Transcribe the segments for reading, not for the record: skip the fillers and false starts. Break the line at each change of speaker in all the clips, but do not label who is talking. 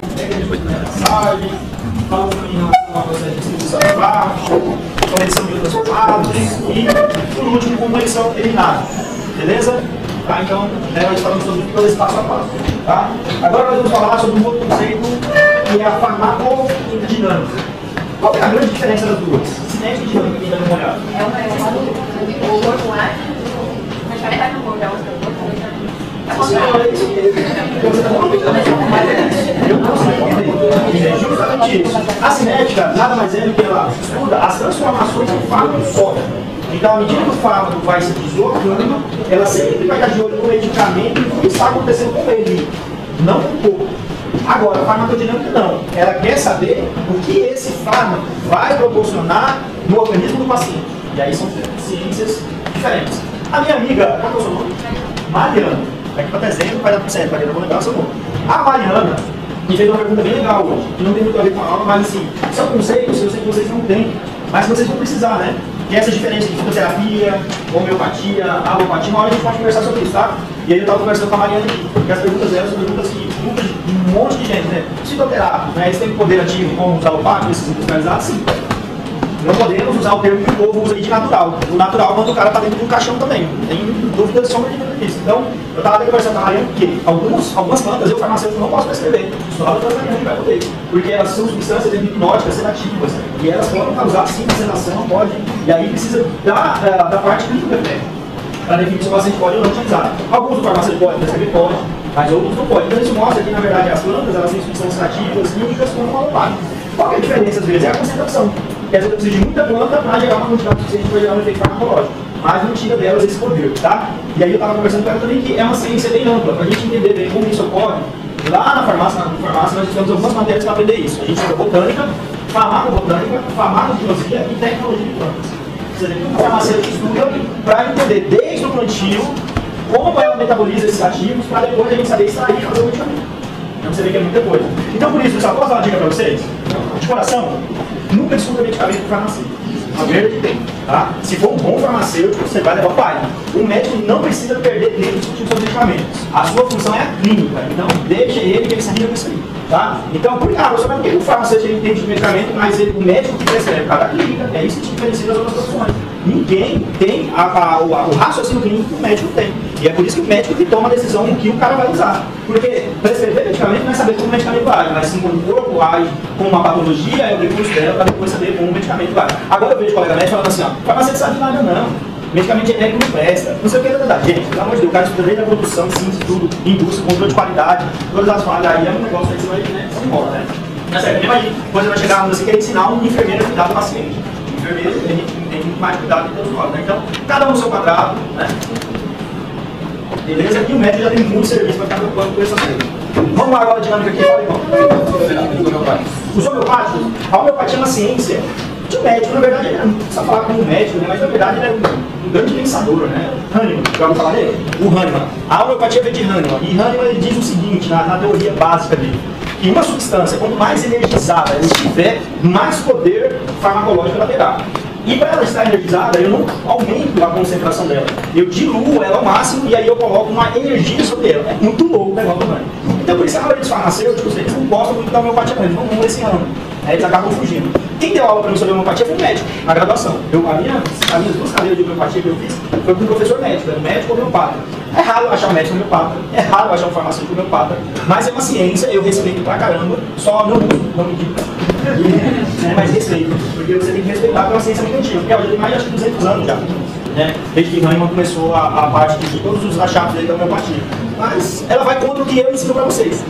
mensagem, falando em relação ao processo de distribuição de baixo, correção de outras formatos e, por último, compreensão eliminada. Beleza? Tá? Então, nós falamos sobre todo esse passo a passo. Tá? Agora nós vamos falar sobre um outro conceito que é a farmacodinâmica. Qual é a grande diferença das duas? Cinética e dinâmica, quem está dando uma olhada?
O corpo lá, mas vai estar no corpo, é o corpo.
Justamente isso. A cinética nada mais é do que ela estuda as transformações do fármaco só. Então, à medida que o fármaco vai se deslocando, ela sempre vai estar de olho no medicamento e o que está acontecendo com ele, não com o corpo. Agora, a farmacodinâmica não. Ela quer saber o que esse fármaco vai proporcionar no organismo do paciente. E aí são ciências diferentes. A minha amiga, qual é o seu nome? Mariana. Daqui para dezembro vai dar tudo certo, Mariana, vou lembrar o seu nome. A Mariana me fez uma pergunta bem legal hoje, que não tem muito a ver com a aula, mas assim, são conceitos, eu sei que vocês não têm, mas vocês vão precisar, né? E essa diferença de fitoterapia, homeopatia, alopatia, uma hora a gente pode conversar sobre isso, tá? E aí eu estava conversando com a Mariana aqui, porque as perguntas dela são perguntas que um monte de gente, né? Fitoterápicos, né? Eles têm poder ativo como os alopáticos, esses industrializados, sim. Não podemos usar o termo que o povo usa aí de natural. O natural manda o cara para dentro de um caixão também. Não tem dúvida de sombra de dúvida disso. Então, eu estava conversando com a Mariana que algumas plantas eu, farmacêutico, não posso prescrever. Só a doutora Mariana que vai poder. Porque elas são substâncias hipnóticas, sedativas. E elas podem causar sim sedação, pode. E aí precisa da parte clínica para definir se o paciente pode ou não utilizar. Alguns do farmacêutico podem prescrever, pode, mas outros não podem. Então, isso mostra que, na verdade, as plantas elas têm substâncias sedativas, químicas, como o alopático. Qual que é a diferença, às vezes? É a concentração. Porque às vezes eu preciso de muita planta para gerar uma quantidade suficiente para gerar um efeito farmacológico. Mas não tira delas esse poder, tá? E aí eu estava conversando com ela também que é uma ciência bem ampla, para a gente entender bem como isso ocorre. Lá na farmácia nós temos algumas matérias para aprender isso. A gente estuda botânica, farmacobotânica, farmacognossia e tecnologia de plantas. Ou seja, o farmacêutico estuda para entender desde o plantio como ela metaboliza esses ativos, para depois a gente saber extrair e fazer o medicamento. Então você vê que é muita coisa. Então por isso, posso dar uma dica para vocês? De coração, nunca discuta medicamento com farmacêutico. A verde tem, tá? Se for um bom farmacêutico, você vai levar o pai. O médico não precisa perder tempo discutindo sobre medicamentos. A sua função é a clínica, então deixa ele que ele se arranja com isso aí, tá? Então, você vai ver, o farmacêutico ele entende de medicamento, mas o médico que prescreve cada clínica, é isso que diferencia das outras profissões. Ninguém tem o raciocínio clínico que o médico tem. E é por isso que o médico que toma a decisão do que o cara vai usar. Porque prescrever medicamento não é saber como o medicamento age, mas sim como o corpo age com uma patologia, é o recurso dela para depois saber como o medicamento vai. Agora eu vejo colega médico falando assim, ó, farmacêutico sabe de nada não. Medicamento genérico não presta. Não sei o que é da gente. Pelo amor de Deus, o cara estuda desde a produção, síntese, tudo, indústria, controle de qualidade, todas as falhas aí, é um negócio que você vai, né? Você embora, né? Mas é, imagina, depois você vai chegar onde você quer ensinar um enfermeiro a cuidar do paciente. O enfermeiro tem muito mais cuidado que todos nós, né? Então, cada um no seu quadrado, né? Beleza? E o médico já tem muito serviço para ficar preocupado com essas coisas. Vamos lá agora a dinâmica aqui, olha, irmão. Os homeopáticos, a homeopatia é uma ciência de médico, na verdade, ele não precisa falar como médico, né? Mas na verdade ele é um grande pensador, né? Hahnemann, já ouviu falar dele? O Hahnemann. A homeopatia vem de Hahnemann. E Hahnemann ele diz o seguinte, na teoria básica dele, que uma substância, quanto mais energizada ela estiver, mais poder farmacológico ela terá. E para ela estar energizada, eu não aumento a concentração dela. Eu diluo ela ao máximo e aí eu coloco uma energia sobre ela. É muito louco o negócio do Hahnemann. Então por isso que a maioria dos farmacêuticos, eles não gostam muito da homeopatia, mas eles não vão nesse ramo. Aí eles acabam fugindo. Quem deu aula para mim sobre homeopatia foi o médico, na graduação. As minhas duas cadeiras de homeopatia que eu fiz foi com um professor médico, era um médico homeopata. É raro achar um médico homeopata, é raro achar um farmacêutico homeopata, mas é uma ciência, eu respeito pra caramba, só não uso, não me diga. Mas respeito, porque você tem que respeitar que é uma ciência muito antiga, porque ela já tem mais de 200 anos já. Né? Desde que Hahnemann começou a parte de todos os achados da homeopatia. Mas ela vai contra o que eu ensino para vocês.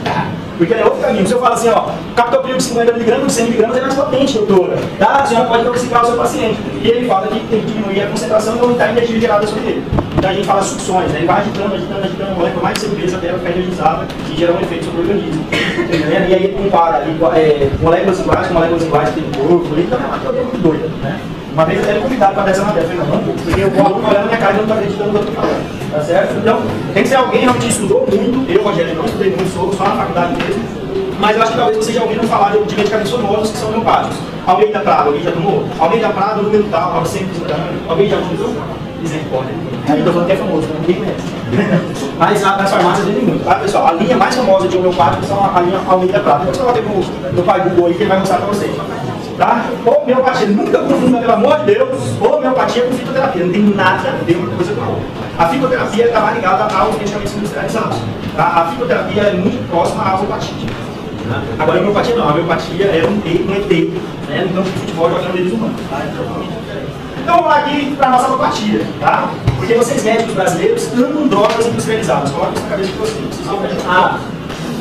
Porque é outro caminho. Se eu falo assim, ó, captopril de 50mg, 100mg é mais potente, doutora. Tá? A senhora pode intoxicar o seu paciente. E ele fala que tem que diminuir a concentração e aumentar a energia gerada sobre ele. Então a gente fala sucções, né? Ele vai agitando a molécula mais de 100 vezes até ela ficar energizada e gerar um efeito sobre o organismo. E aí ele compara moléculas iguais com moléculas iguais que tem no corpo. Então é uma teoria muito doida, né? Uma vez eu até convidado para dar essa matéria, eu falei, não, porque o aluno olhando na minha cara e não está acreditando no que eu estou falando, tá certo? Então, tem que ser alguém que realmente estudou muito, eu, Rogério, não estudei muito, sou só na faculdade mesmo, mas eu acho que talvez vocês já ouviram falar de medicamentos famosos que são homeopáticos. Almeida Prado, alguém já tomou? Almeida Prado, número tal, 900 gramas, alguém já utilizou? Misericórdia. Aí eu tô falando que é famoso, não ninguém conhece. Mas nas farmácias vendem muito, tá, pessoal? A linha mais famosa de homeopática são a linha Almeida Prata. Depois eu vou ter meu pai Google aí que ele vai mostrar pra vocês. Tá? Homeopatia, nunca confunda, pelo amor de Deus, homeopatia com fitoterapia. Não tem nada a ver uma coisa com a outra. A fitoterapia está mais ligada aos medicamentos industrializados. Tá? A fitoterapia é muito próxima à homeopatia. Tá? Agora a homeopatia não, a homeopatia é um ET, né? Então o futebol jogando neles humanos. Tá? Então vamos lá aqui para a nossa homeopatia, tá? Porque vocês médicos brasileiros amam drogas industrializadas. Coloca isso na cabeça de vocês.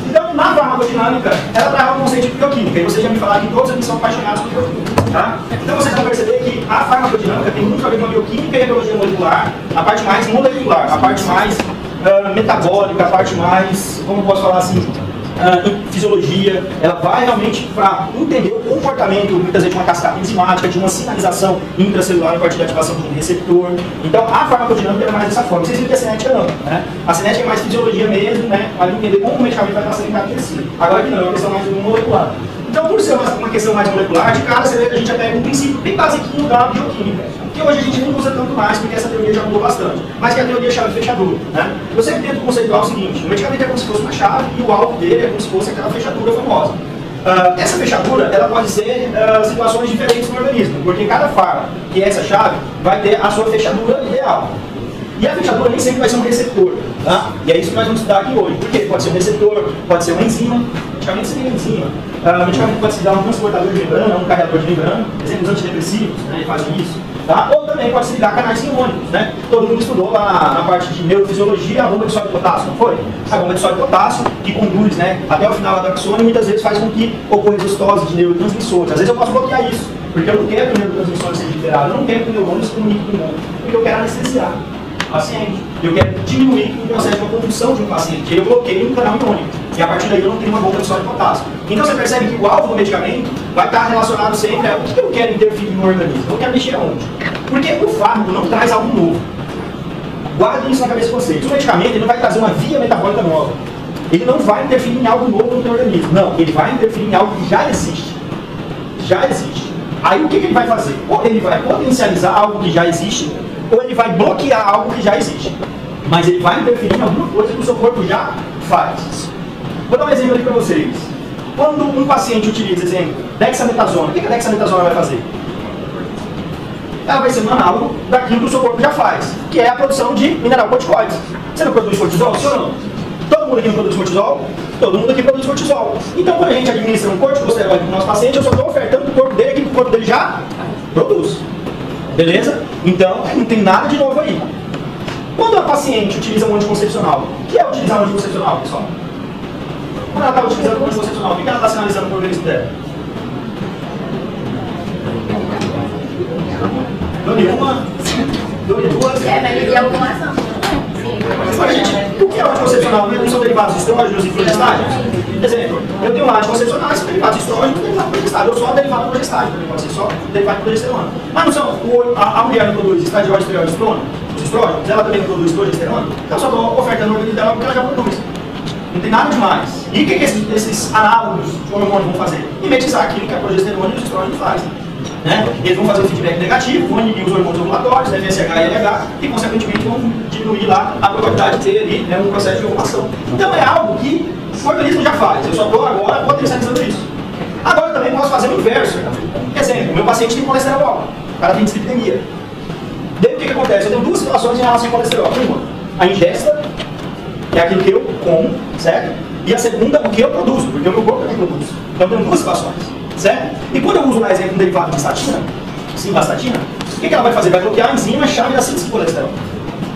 Então, na farmacodinâmica, ela traz um conceito de bioquímica, e vocês já me falaram que todos aqui são apaixonados por bioquímica, tá? Então vocês vão perceber que a farmacodinâmica tem muito a ver com a bioquímica e a biologia molecular, a parte mais molecular, a parte mais metabólica, a parte mais, como eu posso falar assim, fisiologia, ela vai realmente para entender o comportamento, muitas vezes, de uma cascata enzimática, de uma sinalização intracelular a partir da ativação de um receptor. Então, a farmacodinâmica é mais dessa forma. Vocês viram que a cinética não, né? A cinética é mais fisiologia mesmo, né? Para entender como o medicamento vai estar sendo encaixado. Agora aqui não, é uma questão mais molecular. Então, por ser uma questão mais molecular, de cara, você vê que a gente já pega um princípio bem basiquinho da bioquímica, que hoje a gente não usa tanto mais, porque essa teoria já mudou bastante, mas que é a teoria chave-fechadura, né? Eu sempre tento conceituar o seguinte: o medicamento é como se fosse uma chave e o alvo dele é como se fosse aquela fechadura famosa. Essa fechadura, ela pode ser situações diferentes no organismo, porque cada fármaco, que é essa chave, vai ter a sua fechadura ideal. E a fechadura nem sempre vai ser um receptor, tá? E é isso que nós vamos estudar aqui hoje. Porque pode ser um receptor, pode ser uma enzima, medicamento seria enzima. Medicamento pode se dar um transportador de membrana, um carregador de membrana, exemplos antidepressivos, né, fazem isso. Tá? Ou também pode se ligar a canais iônicos, né? Todo mundo estudou lá na parte de neurofisiologia a bomba de sódio e potássio, não foi? A bomba de sódio e potássio que conduz, né, até o final da axônia e muitas vezes faz com que ocorra exostose de neurotransmissores. Às vezes eu posso bloquear isso, porque eu não quero que o neurotransmissor seja liberado, eu não quero que o neurônio se comunique com o mundo, porque eu quero anestesiar o paciente. Eu quero diminuir o processo de uma convulsão de um paciente. Eu bloqueio um canal iônico. E a partir daí eu não tenho uma bomba de sódio e potássio. Então você percebe que o alvo do medicamento vai estar relacionado sempre a o que eu quero interferir no organismo. Eu quero mexer aonde? Porque o fármaco não traz algo novo. Guardem isso na cabeça de vocês. O medicamento ele não vai trazer uma via metabólica nova. Ele não vai interferir em algo novo no teu organismo. Não, ele vai interferir em algo que já existe. Já existe. Aí o que ele vai fazer? Ou ele vai potencializar algo que já existe, ou ele vai bloquear algo que já existe. Mas ele vai interferir em alguma coisa que o seu corpo já faz. Vou dar um exemplo aqui para vocês. Quando um paciente utiliza, exemplo, dexametasona, o que a dexametasona vai fazer? Ela vai ser um análogo daquilo que o seu corpo já faz, que é a produção de mineral corticoides. Você não produz cortisol, sim ou não? Todo mundo aqui não produz cortisol? Todo mundo aqui produz cortisol. Então, quando a gente administra um corticosteroide para o nosso paciente, eu só estou ofertando para o corpo dele aquilo que o corpo dele já produz. Beleza? Então, não tem nada de novo aí. Quando a paciente utiliza um anticoncepcional, o que é utilizar um anticoncepcional, pessoal? Quando ela está utilizando um anticoncepcional, o que ela está sinalizando para o organismo dela? Dou nenhuma, dou duas.
Vai medir alguma ação.
Agora, gente, o que é o anticoncepcional? Não são derivados de estrógenos e progestágenos? Exemplo, eu tenho um anticoncepcional, são derivados de estrógeno e derivados de progestágeno. Eu sou derivado de progestágeno, também pode ser só derivado de progesterona. Mas não são, a mulher não produz estradiol, esteroidestrona, os estrógenos, ela também não produz progesterona, então eu só estou ofertando o organismo dela porque ela já produz. Não tem nada demais. E o que esses análogos de hormônio vão fazer? Mimetizar aquilo que a progesterona e os estrógenos fazem. Né? Eles vão fazer um feedback negativo, vão inibir os hormônios ovulatórios, FSH e LH, e consequentemente vão diminuir lá a probabilidade de ter ali, né, um processo de ovulação. Então é algo que o organismo já faz, eu só estou agora potencializando isso. Agora eu também posso fazer o inverso. Exemplo, meu paciente tem colesterol alto, o cara tem dislipidemia. Daí o que acontece? Eu tenho duas situações em relação ao colesterol. Uma, a ingesta, que é aquilo que eu como, certo? E a segunda, o que eu produzo, porque o meu corpo também produz. Então eu tenho duas situações. Certo? E quando eu uso, por exemplo, um derivado de estatina, simvastatina, o que ela vai fazer? Vai bloquear a enzima chave da síntese de colesterol.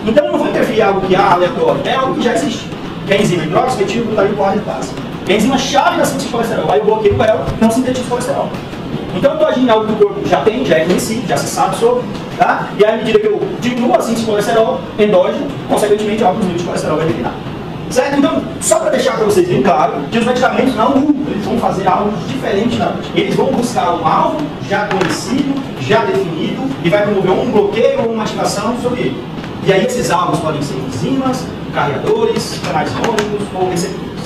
Então eu não vou interferir em algo que é aleatório, é algo que já existe. Que é a enzima hidroximetil glutarico coadripase. É a enzima chave da síntese de colesterol. Aí eu bloqueio ela, não sintetizo colesterol. Então eu estou agindo em algo que o corpo já tem, já é conhecido, já se sabe sobre, tá? E aí, à medida que eu diminuo a síntese de colesterol endógeno, consequentemente, alguns níveis de colesterol vai eliminar. Certo? Então, só para deixar para vocês bem claro, que os medicamentos não mudam, eles vão fazer algo diferente da noite. Eles vão buscar um alvo já conhecido, já definido, e vai promover um bloqueio ou uma ativação sobre ele. E aí esses alvos podem ser enzimas, carreadores, canais iônicos ou receptores.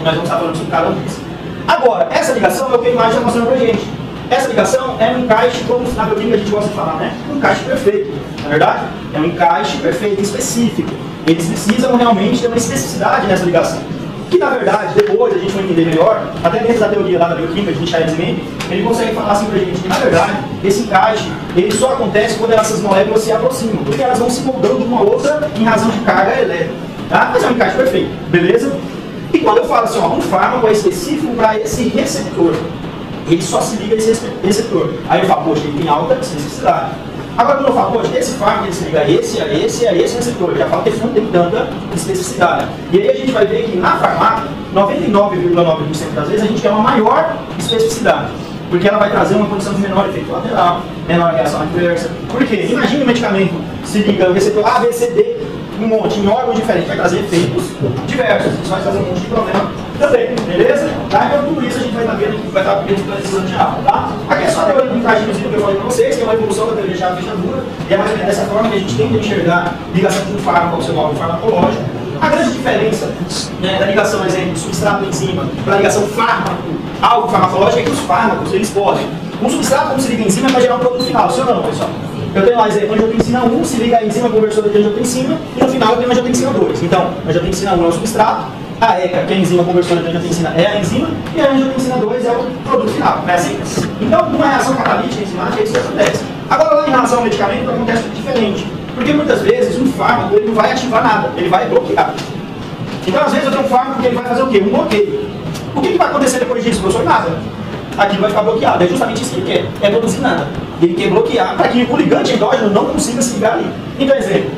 Nós vamos estar falando sobre cada um deles. Agora, essa ligação é o que a imagem está mostrando para a gente. Essa ligação é um encaixe, como na bioquímica a gente gosta de falar, né? Um encaixe perfeito, na verdade? É um encaixe perfeito, específico. Eles precisam realmente ter uma especificidade nessa ligação. Que na verdade, depois a gente vai entender melhor, até dentro da teoria lá da bioquímica de Michael, ele consegue falar assim pra gente que na verdade, esse encaixe, ele só acontece quando essas moléculas se aproximam, porque elas vão se moldando uma outra em razão de carga elétrica. Tá? Mas é um encaixe perfeito, beleza? E quando eu falo assim, ó, um fármaco é específico para esse receptor, ele só se liga a esse receptor. Aí eu falo, poxa, ele tem alta especificidade. Agora quando eu falo, poxa, esse fármaco ele se liga a esse receptor, eu já falo que ele não tem tanta especificidade. E aí a gente vai ver que na farmácia, 99,9% das vezes a gente quer uma maior especificidade. Porque ela vai trazer uma condição de menor efeito lateral, menor reação adversa. Por quê? Imagine um medicamento se liga ao receptor A, B, C, D, um monte, em órgãos diferentes, vai trazer efeitos diversos. Isso vai trazer um monte de problema também, beleza? Tá? Então tudo isso a gente vai estar vendo que vai estar vendo durante a aula, tá? Aqui é só a teoria do encaixinhozinho que eu falei para vocês, que é uma evolução da teoria de fechadura, e é mais ou menos dessa forma que a gente tenta enxergar ligação de um fármaco ao seu órgão farmacológico. A grande diferença, né, da ligação, exemplo, substrato-enzima para a ligação fármaco-algo farmacológico é que os fármacos, eles podem. Um substrato, como se liga em enzima, vai gerar um produto final, sim ou não, pessoal? Eu tenho lá, exemplo, angiotensina 1, se liga a enzima conversora de angiotensina, e no final eu tenho angiotensina 2. Então, angiotensina 1 é o substrato, a ECA, que é a enzima conversora de angiotensina, é a enzima, e a angiotensina 2 é o produto final, não é assim? Então, numa reação catalítica enzimática, é isso que acontece. Agora, lá em relação ao medicamento, acontece diferente. Porque muitas vezes um fármaco ele não vai ativar nada, ele vai bloquear. Então, às vezes, eu tenho um fármaco que ele vai fazer o quê? Um bloqueio. O que vai acontecer depois disso, professor? Nada. Aquilo vai ficar bloqueado. É justamente isso que ele quer, é produzir nada. Ele quer bloquear para que o ligante endógeno não consiga se ligar ali. Então, exemplo,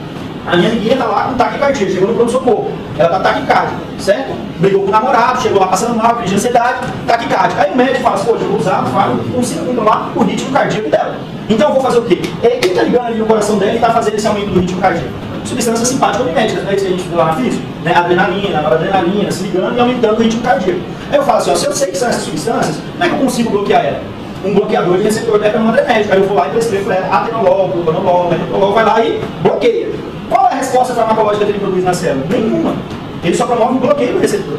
a minha amiguinha está lá com taquicardia, chegou no pronto-socorro. Ela está taquicárdia, certo? Brigou com o namorado, chegou lá passando mal, crise de ansiedade, taquicárdia. Aí o médico fala assim, poxa, eu vou usar um fármaco que consiga controlar o ritmo cardíaco dela. Então eu vou fazer o quê? Quem está ligando ali no coração dela e está fazendo esse aumento do ritmo cardíaco? Substâncias simpático-miméticas, né? Isso que a gente viu lá na física, né? Adrenalina, noradrenalina, se ligando e aumentando o ritmo cardíaco. Aí eu falo assim, ó, se eu sei que são essas substâncias, como é que eu consigo bloquear ela? Um bloqueador de receptor dopaminergico. Aí eu vou lá e prescrevo para ela atenolol, propanolol, metoprolol, vai lá e bloqueia. Qual é a resposta farmacológica que ele produz na célula? Nenhuma. Ele só promove um bloqueio do receptor.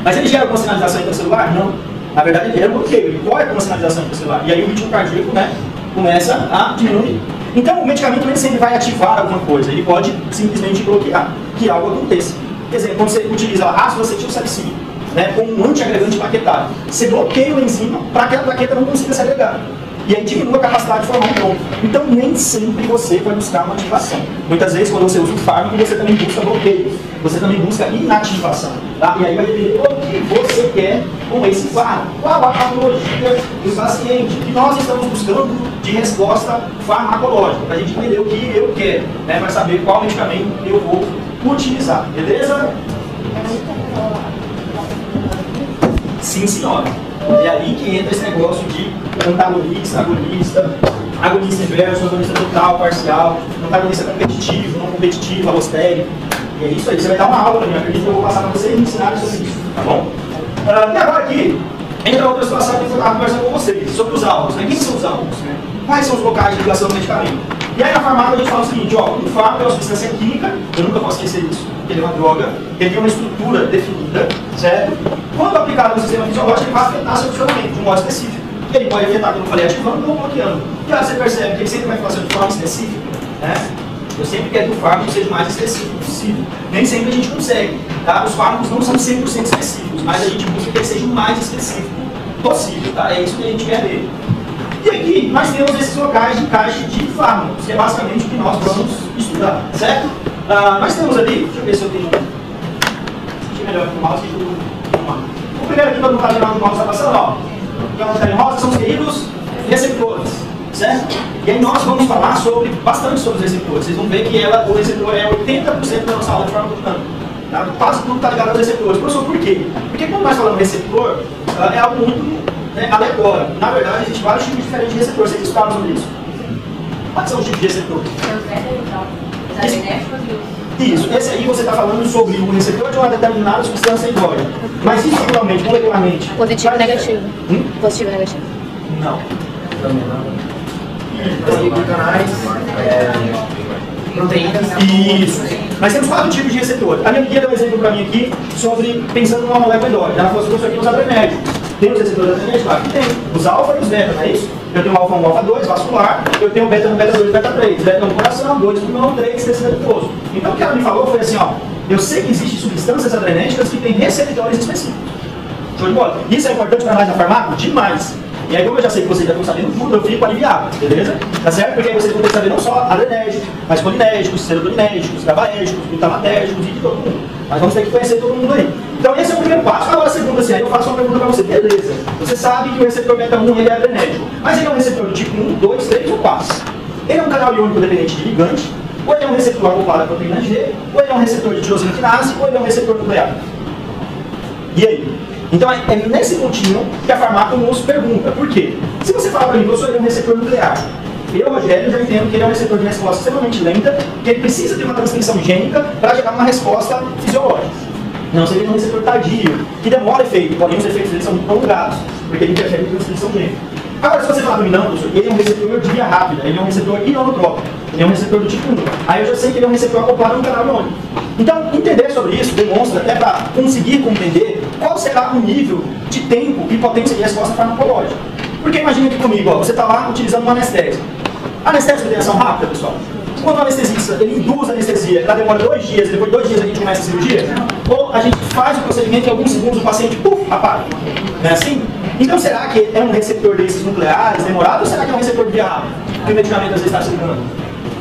Mas ele gera uma sinalização intracelular? Não. Na verdade, ele gera um bloqueio, ele corta uma sinalização intracelular. E aí o ritmo cardíaco, né, começa a diminuir. Então, o medicamento nem sempre vai ativar alguma coisa, ele pode simplesmente bloquear que algo aconteça. Por exemplo, quando você utiliza ácido acetil salicílico, né, como um antiagregante plaquetário, você bloqueia o enzima para que a plaqueta não consiga se agregar. E aí diminui a capacidade de formar um tronco. Então, nem sempre você vai buscar uma ativação. Muitas vezes, quando você usa um fármaco, você também busca bloqueio. Você também busca inativação. Tá? E aí vai depender do que você quer com esse fármaco. Qual a patologia do paciente que nós estamos buscando de resposta farmacológica. Para a gente entender o que eu quero, né? Para saber qual medicamento eu vou utilizar. Beleza? Sim, senhora. É aí que entra esse negócio de antagonista, agonista inverso, agonista total, parcial, antagonista competitivo, não competitivo, allostérico. E é isso aí. Você vai dar uma aula para mim, acredito que eu vou passar para vocês e ensinar sobre isso, tá bom? E agora aqui, entra outra situação que eu estava conversando com vocês, sobre os álbuns. Né? Quem são os álbuns? Né? Quais são os locais de ligação do medicamento? E aí na farmácia a gente fala o seguinte, ó, o fármaco é uma substância química, eu nunca posso esquecer isso, ele é uma droga, ele tem uma estrutura definida, certo? Quando aplicado no sistema fisiológico, ele vai afetar seu funcionamento de um modo específico. Ele pode afetar, como eu falei, ativando ou bloqueando. E aí você percebe que ele sempre vai fazer de forma específica, né? Eu sempre quero que o fármaco seja o mais específico possível. Nem sempre a gente consegue, tá? Os fármacos não são 100% específicos, mas a gente busca que ele seja o mais específico possível, tá? É isso que a gente quer dele. E aqui nós temos esses locais de encaixe de fármacos, que é basicamente o que nós vamos estudar, certo? Nós temos ali, deixa eu ver se eu tenho melhor que o mouse que o primeiro aqui, todo mundo está vendo o mouse está passando, ó. Então, está em rosa, são os queridos receptores, certo? E aí nós vamos falar bastante sobre os receptores. Vocês vão ver que o receptor é 80% da nossa aula de farmacodinâmica. Tá? Quase tudo está ligado aos receptores. Professor, por quê? Porque quando nós falamos receptor, é algo muito aleatório. Na verdade, existem vários tipos diferentes de receptores. Vocês escutaram sobre isso? Quais são os tipos de receptor? Isso, esse aí você está falando sobre o receptor de uma determinada substância endógena. Mas individualmente, molecularmente.
Positivo e negativo. Positivo e negativo.
Não.
Também não. Canais, proteínas.
Isso. Nós temos 4 tipos de receptores. A minha amiguinha deu um exemplo para mim aqui sobre pensando numa molécula endógena. Ela falou assim, isso aqui nos adrenérgicos. Tem os receptores adrenérgicos? Claro que tem. Os alfa e os beta, não é isso? Eu tenho alfa 1, alfa 2, vascular, eu tenho beta 1, beta 2, beta 3, beta 1, coração, 2, pulmão, 3, tecido adiposo. Então o que ela me falou foi assim, ó, eu sei que existem substâncias adrenérgicas que têm receptores específicos. Show de bola? Isso é importante para nós na farmácia? Demais. E aí, como eu já sei que vocês já estão sabendo tudo, eu fico aliviado, beleza? Tá certo? Porque aí vocês vão ter que saber não só adrenérgicos, mas colinérgicos, serotoninérgicos, gabaérgicos, glutamatérgicos e de todo mundo. Mas vamos ter que conhecer todo mundo aí. Então esse é o primeiro passo. Agora, segundo assim, aí eu faço uma pergunta para você. Beleza, você sabe que o receptor beta-1 ele é adrenérgico, mas ele é um receptor do tipo 1, 2, 3 ou 4. Ele é um canal iônico dependente de ligante, ou ele é um receptor acoplado à proteína G, ou ele é um receptor de tirosina quinase, ou ele é um receptor nuclear. E aí? Então é nesse pontinho que a farmácia nos pergunta. Por quê? Se você falar para mim, professor, ele é um receptor nuclear, eu, Rogério, já entendo que ele é um receptor de resposta extremamente lenta, que ele precisa ter uma transcrição gênica para gerar uma resposta fisiológica. Não seria um receptor tardio, que demora efeito, porém os efeitos dele são muito prolongados, porque ele interfere na transcrição gênica. Agora, se você falar para mim, não, professor, ele é um receptor de via rápida, ele é um receptor ionotrópico, ele é um receptor do tipo 1. Aí eu já sei que ele é um receptor acoplado no canal iônico. Então, entender sobre isso demonstra até para conseguir compreender qual será o nível de tempo e potência de resposta farmacológica. Porque imagina aqui comigo, ó, você está lá utilizando uma anestésia. A anestésia tem ação rápida, pessoal? Quando o anestesista ele induz a anestesia, ela demora 2 dias, depois de 2 dias a gente começa a cirurgia? Ou a gente faz o procedimento e em alguns segundos o paciente, apaga? Não é assim? Então será que é um receptor desses nucleares demorado ou será que é um receptor de via rápida? Que o medicamento às vezes está se ligando?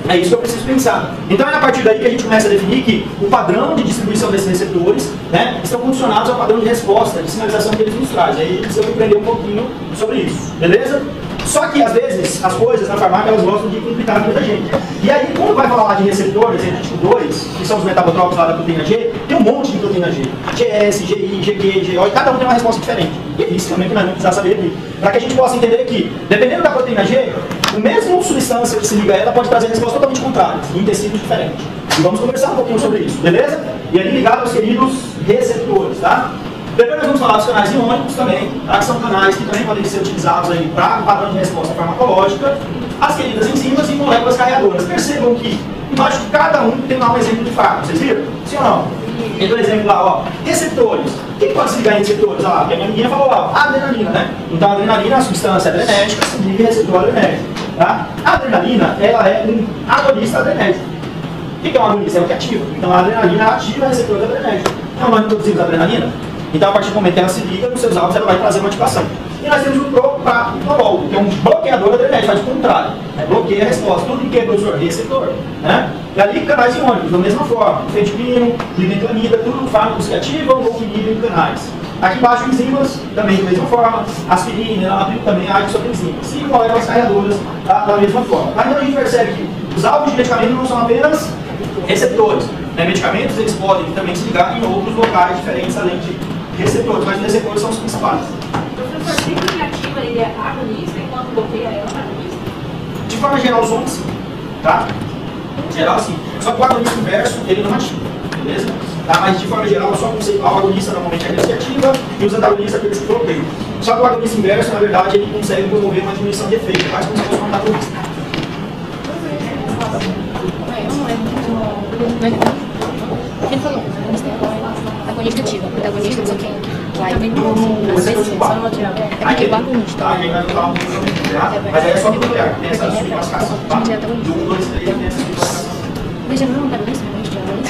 É isso que eu preciso pensar. Então é a partir daí que a gente começa a definir que o padrão de distribuição desses receptores, né, estão condicionados ao padrão de resposta, de sinalização que eles nos trazem. Aí a gente precisa aprender um pouquinho sobre isso, beleza? Só que às vezes as coisas na farmácia elas gostam de complicar a vida da gente. E aí quando vai falar de receptores entre tipo 2, que são os metabotrópicos lá da proteína G, tem um monte de proteína G. GS, GI, GQ, GO, e cada um tem uma resposta diferente. E é isso também que nós vamos precisar saber aqui. Para que a gente possa entender que, dependendo da proteína G, o mesmo substância que se liga a ela pode trazer resposta totalmente contrária, em tecidos diferentes. E vamos conversar um pouquinho sobre isso, beleza? E aí ligado aos queridos receptores, tá? Depois nós vamos falar dos canais iônicos também, tá? Que são canais que também podem ser utilizados aí para padrão de resposta farmacológica, as queridas enzimas e moléculas carreadoras. Percebam que embaixo de cada um tem lá um exemplo de fármaco, vocês viram? Sim ou não? Tem um exemplo lá, ó, receptores. O que pode se ligar em receptores? Ah, a minha amiguinha falou lá, a adrenalina, né? Então a adrenalina é uma substância adrenética, se liga em receptor adrenérgico, tá? A adrenalina, ela é um agonista adrenérgico. O que é um agonista? É o que ativa. Então a adrenalina ativa o receptor adrenérgico. Então nós introduzimos a adrenalina. Então, a partir do momento que ela se liga nos seus alvos, ela vai trazer uma ativação. E nós temos o propranolol, que é um bloqueador adrenérgico, faz o contrário. Bloqueia a resposta. Tudo que é professor? Receptor. Né? E ali, canais iônicos, da mesma forma. Fentilpino, glibenclamida, tudo fármacos que ativam ou inibem canais. Aqui embaixo, enzimas, também da mesma forma. Aspirina, elatril também age sobre enzimas. E moléculas carreadoras, da mesma forma. Mas então a gente percebe que os alvos de medicamento não são apenas receptores. Né? Medicamentos, eles podem também se ligar em outros locais diferentes, além de receptores, mas os receptores são os principais.
O professor sempre que ativa ele é agonista, enquanto bloqueia é antagonista?
De forma geral, são sim, tá? Em geral, sim. Só que o agonista inverso, ele não ativa, beleza? Tá? Mas de forma geral, só conceitual, o agonista normalmente é aquele que ativa e os antagonistas é aqueles que bloqueiam. Só que o agonista inverso, na verdade, ele consegue promover uma diminuição de efeito, mais como se fosse um antagonista.
Ele falou, agonista ativa, protagonista não sei quem. Vai, às vezes,
só não
atirar. É porque o agonista.
Tá, a gente vai falar um pouco sobre isso, tá? Mas aí é só bloquear, tem essa subclassificação, tá? De 1, 2, 3, tem essa subclassificação.
Mas já não é um antagonista, né?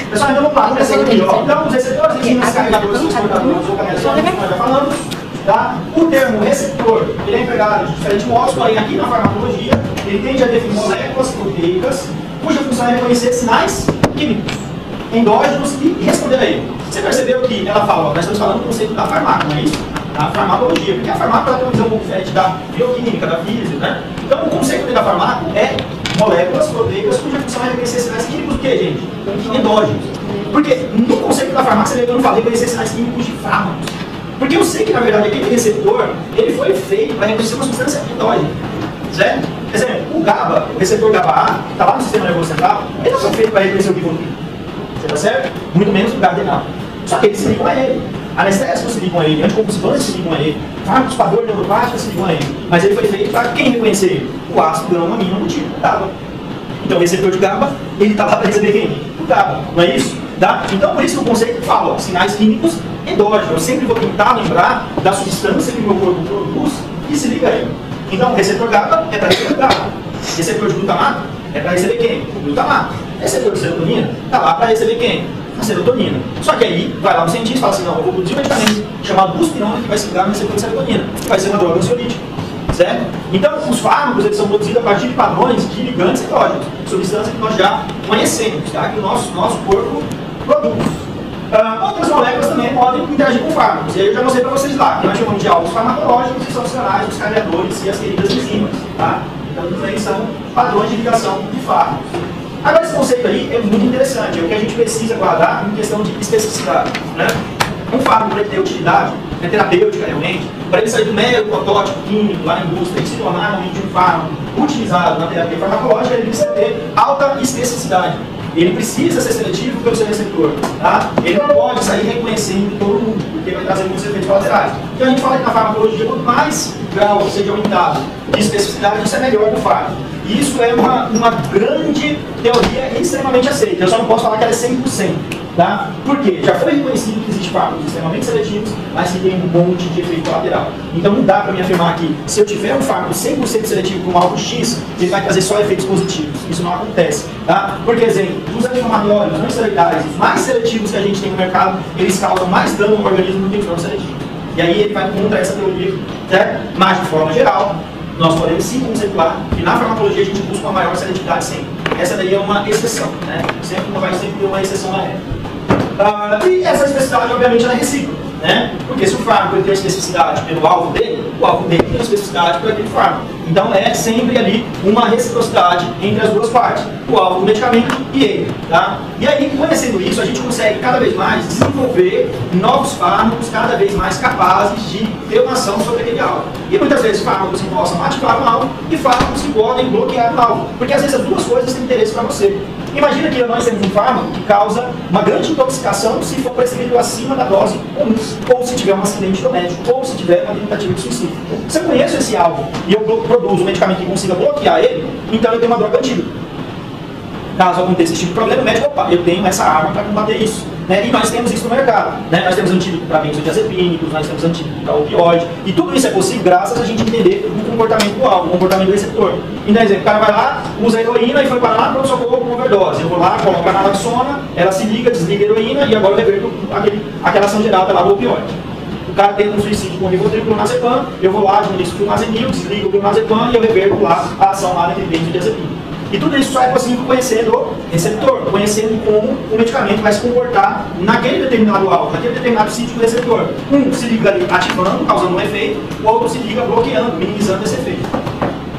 Pessoal, então vamos lá, começando aqui, ó. Então, os receptores, enzimas, carregadores, transportadores ou canalizadores, nós já falamos, tá? O termo receptor, ele é empregado de diferentes modos, porém aqui na farmacologia, ele tende a definir moléculas proteicas, cuja função é reconhecer sinais químicos, endógenos e responder a ele. Você percebeu que ela fala, ó, nós estamos falando do conceito da farmácia, não é isso? Da farmacologia, porque a farmácia tem uma visão um pouco diferente da bioquímica, da física, né? Então, o conceito da farmácia é moléculas proteicas cuja função é reconhecer sinais químicos do que, gente? Endógenos. Porque no conceito da farmácia eu não falei reconhecer sinais químicos de fármacos. Porque eu sei que, na verdade, aquele receptor, ele foi feito para reconhecer uma substância endógena. Certo? Por exemplo, o GABA, o receptor GABA-A, que está lá no sistema nervoso central, ele não foi feito para reconhecer o bifenil. Você tá certo? Muito menos o cardenal. Só que eles se ligam a ele. Anestésicos se ligam a ele, anticonvulsivantes se ligam a ele, fármacos para dor neuropática se ligam a ele. Mas ele foi feito para quem reconhecer ele? O ácido gama-amino do tipo GABA. Então o receptor de GABA, ele está lá para receber quem? O GABA, não é isso? Tá? Então por isso que o conceito fala, ó, sinais químicos endógeno. Eu sempre vou tentar lembrar da substância que o meu corpo produz e se liga a ele. Então, receptor GABA é para receber GABA. Receptor de glutamato é para receber quem? O glutamato. Receptor de serotonina está lá para receber quem? A serotonina. Só que aí, vai lá um cientista e fala assim, não, eu vou produzir um medicamento chamado buspirona que vai se ligar no receptor de serotonina, que vai ser uma droga ansiolítica. Certo? Então, os fármacos eles são produzidos a partir de padrões de ligantes endógenos, substâncias que nós já conhecemos, tá? Que o nosso corpo produz. Outras moléculas também podem interagir com fármacos. E aí eu já mostrei para vocês lá, que nós chamamos de alvos farmacológicos, que são os canais, os carreadores e as queridas enzimas. Tá? Então, também são padrões de ligação de fármacos. Agora, esse conceito aí é muito interessante, é o que a gente precisa guardar em questão de especificidade. Né? Um fármaco, para ele ter utilidade, é terapêutica realmente, para ele sair do mero protótipo químico lá na indústria e se tornar realmente um fármaco utilizado na terapia farmacológica, ele precisa ter alta especificidade. Ele precisa ser seletivo pelo seu receptor. Tá? Ele não pode sair reconhecendo todo mundo, porque vai trazer muitos efeitos colaterais. Então a gente fala que na farmacologia, quanto mais grau seja aumentado de especificidade, isso é melhor para o fármaco. E isso é uma grande teoria extremamente aceita. Eu só não posso falar que ela é 100%. Tá? Por quê? Já foi reconhecido que existem fármacos extremamente seletivos, mas que tem um monte de efeito colateral. Então não dá para me afirmar que se eu tiver um fármaco 100% seletivo com algo X, ele vai trazer só efeitos positivos. Isso não acontece. Tá? Por exemplo, os anti-inflamatórios não esteroidais, os mais seletivos que a gente tem no mercado, eles causam mais dano no organismo do que os não seletivos. E aí ele vai contra essa teoria, certo? Mas de forma geral, nós podemos sim conceituar que na farmacologia a gente busca uma maior seletividade sempre. Essa daí é uma exceção, né? Vai sempre ter uma exceção na regra. E essa especificidade, obviamente, ela é recíproca, né? Porque se o fármaco ele tem especificidade pelo alvo dele, o alvo dele tem especificidade por aquele fármaco. Então é sempre ali uma reciprocidade entre as duas partes, o alvo do medicamento e ele, tá? E aí, conhecendo isso, a gente consegue cada vez mais desenvolver novos fármacos cada vez mais capazes de ter uma ação sobre aquele alvo. E muitas vezes fármacos que possam ativar o alvo e fármacos que podem bloquear o alvo, porque às vezes as duas coisas têm interesse para você. Imagina que nós temos um fármaco que causa uma grande intoxicação se for prescrito acima da dose comum, ou se tiver um acidente doméstico, ou se tiver uma tentativa de suicídio. Se eu conheço esse alvo e eu produzo um medicamento que consiga bloquear ele, então eu tenho uma droga antídoto. Caso aconteça esse tipo de problema, o médico, opa, eu tenho essa arma para combater isso. Né? E nós temos isso no mercado. Né? Nós temos antídoto para benzodiazepínicos, nós temos antídoto para opioide. E tudo isso é possível graças a gente entender o comportamento do alvo, o comportamento do receptor. Então, exemplo, o cara vai lá, usa a heroína e foi para lá para o socorro com overdose. Eu vou lá, coloco a naloxona, ela se liga, desliga a heroína e agora eu reverto aquela ação gerada lá do opioide. O cara tenta um suicídio com Rivotril, clonazepam, eu vou lá, administro o clonazepam, desligo o clonazepam e eu reverto lá a ação lá daquele benzodiazepínico. E tudo isso só é possível conhecendo o receptor, conhecendo como o medicamento vai se comportar naquele determinado alvo, naquele determinado sítio do receptor. Um se liga ali ativando, causando um efeito, o outro se liga bloqueando, minimizando esse efeito.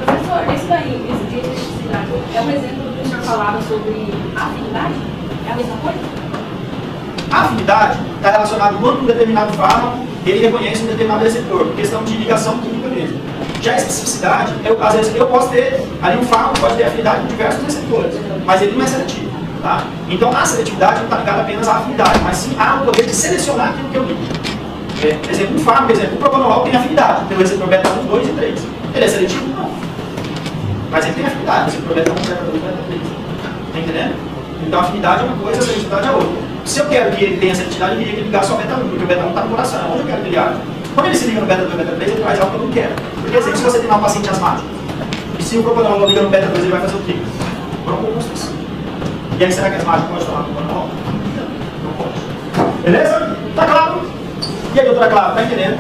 Professor, isso daí, esse de especificidade, é um exemplo do que o senhor falava sobre afinidade? É a mesma coisa?
A afinidade está relacionada quando um determinado fármaco ele reconhece um determinado receptor, questão de ligação química mesmo. Já a especificidade, às vezes eu posso ter, ali um fármaco pode ter afinidade com diversos receptores, mas ele não é seletivo. Tá? Então a seletividade não está ligada apenas à afinidade, mas sim ao poder de selecionar aquilo que eu ligo. Por exemplo, um fármaco, o propanolol tem afinidade pelo receptor beta 1, 2 e 3. Ele é seletivo? Não. Mas ele tem afinidade, o receptor beta 1, beta 2, beta 3. Está entendendo? Então a afinidade é uma coisa, a seletividade é outra. Se eu quero que ele tenha seletividade, eu queria que ele ligasse só o beta 1, porque o beta 1 está no coração, onde eu quero que ele haja. Quando ele se liga no beta 2 e beta 3, ele traz algo que eu não quero. Por exemplo, se você tem um paciente asmático, e se o propanolol liga no beta 2, ele vai fazer o quê? Broncoconstrição. E aí, será que asmático pode tomar propanolol? Não pode. Beleza? Tá claro? E aí, doutora Clara, tá entendendo?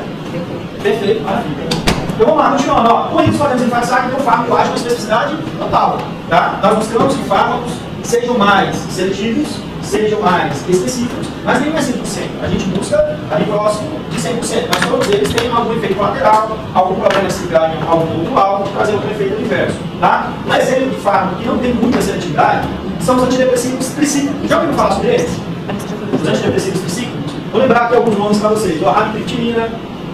Perfeito, maravilha. Então vamos lá, continuando. Ó. Com isso, podemos enfatizar que o fármaco age com especificidade total. Tá? Nós buscamos que fármacos sejam mais seletivos, sejam mais específicos, mas nem é 100%. A gente busca ali próximo de 100%, mas todos eles têm algum efeito colateral, algum problema se ligar em algum outro alvo, trazer outro efeito adverso. Tá? Um exemplo de fármaco que não tem muita seletividade são os antidepressivos tricíclicos. Já ouviram falar sobre eles? Os antidepressivos tricíclicos? Vou lembrar aqui alguns nomes para vocês: amitriptilina,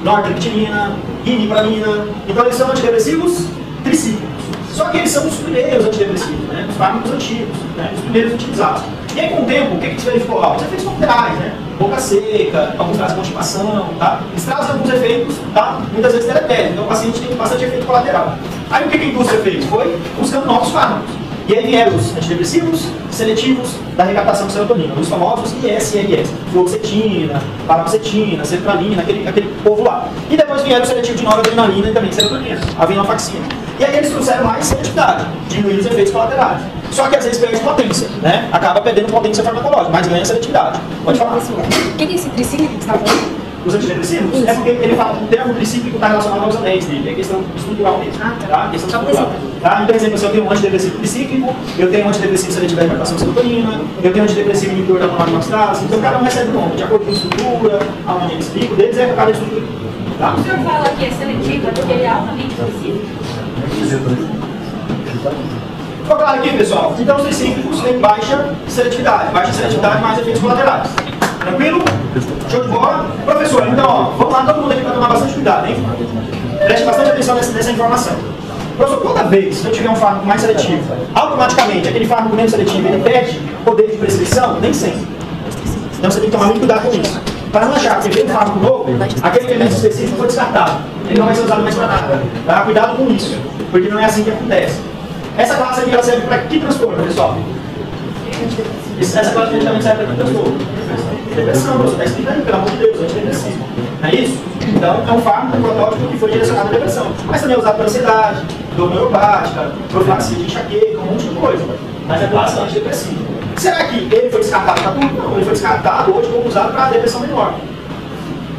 nortriptilina, imipramina. Então eles são antidepressivos tricíclicos. Só que eles são os primeiros antidepressivos, né? Os fármacos antigos, né? Os primeiros utilizados. E aí, com o tempo, o que se verificou lá? Os efeitos colaterais, né? Boca seca, alguns casos de constipação, tá? Eles trazem alguns efeitos, tá? Muitas vezes deletérios, então o paciente tem bastante efeito colateral. Aí o que a indústria fez? Foi buscando novos fármacos. E aí vieram os antidepressivos seletivos da recaptação de serotonina, os famosos ISRS, fluoxetina, paroxetina, sertralina, aquele povo lá. E depois vieram o seletivo de noradrenalina e também serotonina, a venlafaxina. E aí eles trouxeram mais seletividade, diminuíram os efeitos colaterais. Só que às vezes perde potência, né? Acaba perdendo potência farmacológica, mas ganha seletividade. Pode falar.
O que é esse tricíclico que você está falando?
Os antidepressivos? Isso. É porque ele fala que o termo tricíclico está relacionado aos anéis dele, é questão estrutural mesmo. Tá? Questão estrutural. Tá? Então, por exemplo, se eu tenho um antidepressivo tricíclico, eu tenho um antidepressivo seletivo da recaptação de serotonina, eu tenho um antidepressivo inibidor da monoaminoxidase, então cada um recebe um nome, de acordo com a estrutura, aonde ele explica, deles é cada estrutura. Tá?
O senhor fala que é seletivo, porque ele é altamente específico?
Ficou claro aqui, pessoal? Então, os tricíclicos têm baixa seletividade, mais efeitos colaterais. Tranquilo? Show de bola? Professor, então, ó, vamos lá, todo mundo aqui para tomar bastante cuidado, hein? Preste bastante atenção nessa informação. Professor, toda vez que eu tiver um fármaco mais seletivo, automaticamente aquele fármaco menos seletivo, ele perde poder de prescrição? Nem sempre. Então você tem que tomar muito cuidado com isso. Para não achar que veio um fármaco novo, aquele que é menos específico foi descartado. Ele não vai ser usado mais para nada. Tá? Cuidado com isso, porque não é assim que acontece. Essa classe aqui ela serve para que transtorno, pessoal? Essa classe também serve para que transtorno? Depressão, você está escrito aí, pelo amor de Deus, antidepressivo. Não é isso? Então, é um fármaco protótipo que foi direcionado à depressão. Mas também é usado para ansiedade, dor neuropática, profilaxia de enxaqueca, um monte de coisa. Mas é classe antidepressiva. Será que ele foi descartado para tudo? Não, ele foi descartado hoje como usado para depressão menor.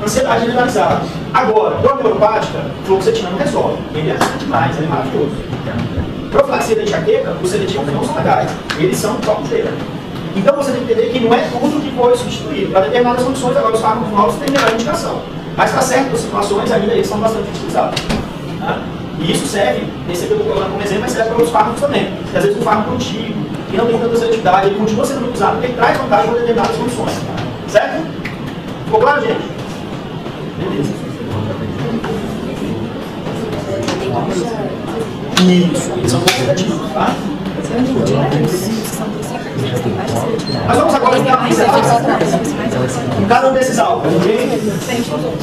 Ansiedade generalizada. Agora, dor neuropática, fluoxetina não resolve. Ele é demais, ele é maravilhoso. Profilaxia da enxaqueca, os seletivos não são legais. Eles são topzera. Então você tem que entender que não é tudo que foi substituído. Para determinadas condições, agora os fármacos novos têm melhor indicação. Mas para certas situações, ainda eles são bastante utilizados. Tá? E isso serve, esse aqui eu estou colocando como exemplo, mas serve para outros fármacos também. Porque às vezes um fármaco antigo, que não tem tanta seletividade, ele continua sendo muito usado porque ele traz vantagem para determinadas condições. Certo? Ficou claro, gente? Beleza. Isso, eles são competitivos, tá? Nós vamos agora em cada um desses álbuns, ok?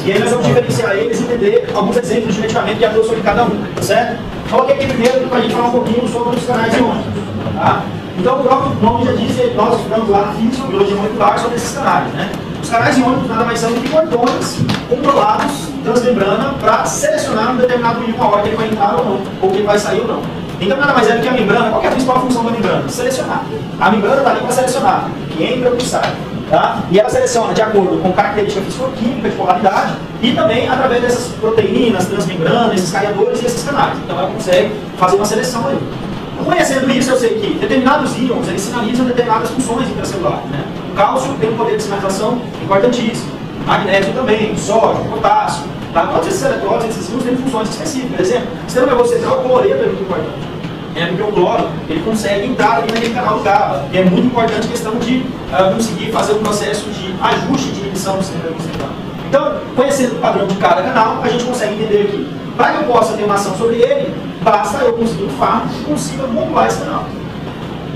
E aí nós vamos diferenciar eles e entender alguns exemplos de medicamento que atuam sobre cada um, certo? Coloquei aqui primeiro para a gente falar um pouquinho sobre os canais iônicos, tá? Então o próprio nome já diz, nós estudamos lá na física, biologia molecular, sobre esses canais, né? Os canais iônicos nada mais são do que cordões controlados transmembrana para selecionar um determinado íon a hora que ele vai entrar ou não, ou que ele vai sair ou não. Então nada mais é do que a membrana. Qual é a principal função da membrana? Selecionar. A membrana está ali para selecionar o que entra ou o que sai. Tá? E ela seleciona de acordo com característica físico-química de polaridade e também através dessas proteínas, transmembranas, esses carreadores e esses canais. Então ela consegue fazer uma seleção aí. Conhecendo isso, eu sei que determinados íons eles sinalizam determinadas funções intracelulares. Né? O cálcio tem um poder de sinalização importantíssimo. Magnésio também, sódio, potássio. Tá? Todos esses eletrólitos, esses íons têm funções específicas. Por exemplo, se você levou central, o cloreto é muito importante. É porque o cloro ele consegue entrar ali naquele canal do GABA. E é muito importante a questão de conseguir fazer um processo de ajuste de inibição do sistema nervoso central. Então, conhecendo o padrão de cada canal, a gente consegue entender que, para que eu possa ter uma ação sobre ele, basta eu conseguir um fármaco que consiga modular esse canal.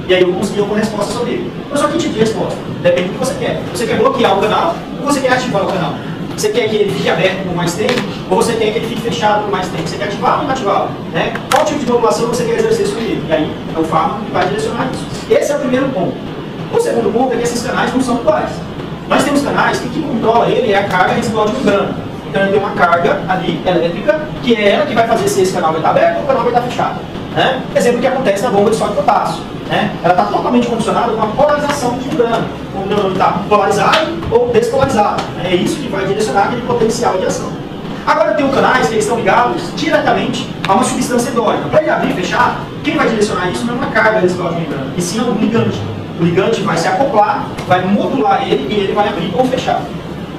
E aí eu conseguir alguma resposta sobre ele. Mas só que tipo de resposta? Depende do que você quer. Você quer bloquear o canal ou você quer ativar o canal? Você quer que ele fique aberto por mais tempo ou você quer que ele fique fechado por mais tempo? Você quer ativar ou inativá-lo? Né? Qual tipo de modulação você quer exercer sobre ele? E aí é o fármaco que vai direcionar isso. Esse é o primeiro ponto. O segundo ponto é que esses canais não são iguais. Nós temos canais que controla ele é a carga residual de membrana. Então ele tem uma carga ali elétrica que é ela que vai fazer se esse canal vai estar aberto ou o canal vai estar fechado. Né? Exemplo que acontece na bomba de sódio e potássio. Né? Ela está totalmente condicionada com a polarização de membrana. O neurônio está polarizado ou despolarizado. É isso que vai direcionar aquele potencial de ação. Agora tem canais que eles estão ligados diretamente a uma substância endógena. Para ele abrir e fechar, quem vai direcionar isso não é uma carga residual de membrana, e sim algum ligante. O ligante vai se acoplar, vai modular ele e ele vai abrir ou fechar.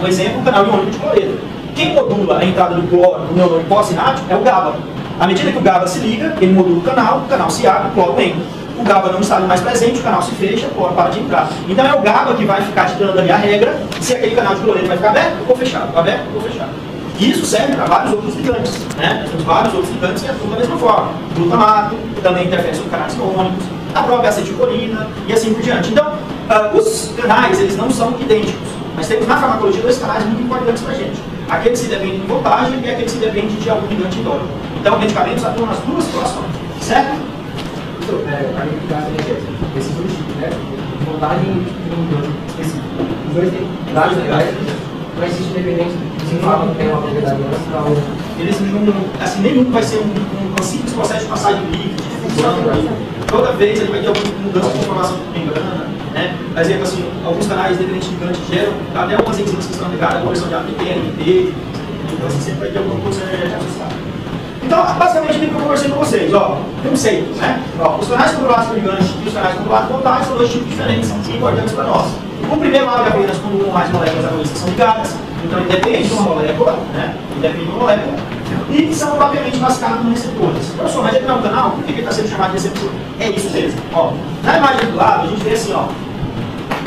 Um exemplo, o canal iônico de cloreto. Quem modula a entrada do cloro no neurônio pós-sináptico é o GABA. À medida que o GABA se liga, ele modula o canal se abre, o cloro entra. O GABA não está mais presente, o canal se fecha, o cloro para de entrar. Então é o GABA que vai ficar te dando ali a regra se aquele canal de cloreto vai ficar aberto ou fechado, aberto ou fechado. E isso serve para vários outros ligantes, né? Temos vários outros ligantes que atuam da mesma forma. O glutamato também interfere sobre canais iônicos, a própria acetilcolina e assim por diante. Então, os canais, eles não são idênticos. Nós temos na farmacologia dois canais muito importantes para a gente. Aqueles que dependem de voltagem e aqueles que dependem de algum ligante endógeno. Então, medicamentos atuam nas duas situações, certo?
a eficácia energética. Esses dois tipos, né? Voltagem e um específico. Os dois têm dados legais, não existe dependência se fala que tem uma propriedade para outra.
Eles não, assim, nenhum vai ser um simples processo de passagem líquida, de fusão. Toda vez ele vai ter alguma mudança de conformação de membrana, né? Por exemplo, assim, alguns canais dependentes gigantes geram até algumas enzimas que estão ligadas à conversão de ATP, NP, então assim, sempre vai ter alguma coisa energética associada. Então, basicamente, o que eu conversei com vocês, ó, conceitos, né? Ó, os canais controlados por gigantes e os canais controlados por voltagens são dois tipos diferentes e importantes para nós. O primeiro abre apenas quando uma ou mais moléculas agonistas são ligadas, então ele depende de uma molécula, né? Ele depende de uma molécula, e são propriamente mascados como receptores. Professor, mas ele não é um canal? Por que ele está sendo chamado de receptor? É isso mesmo. Ó, na imagem do lado, a gente vê assim, ó,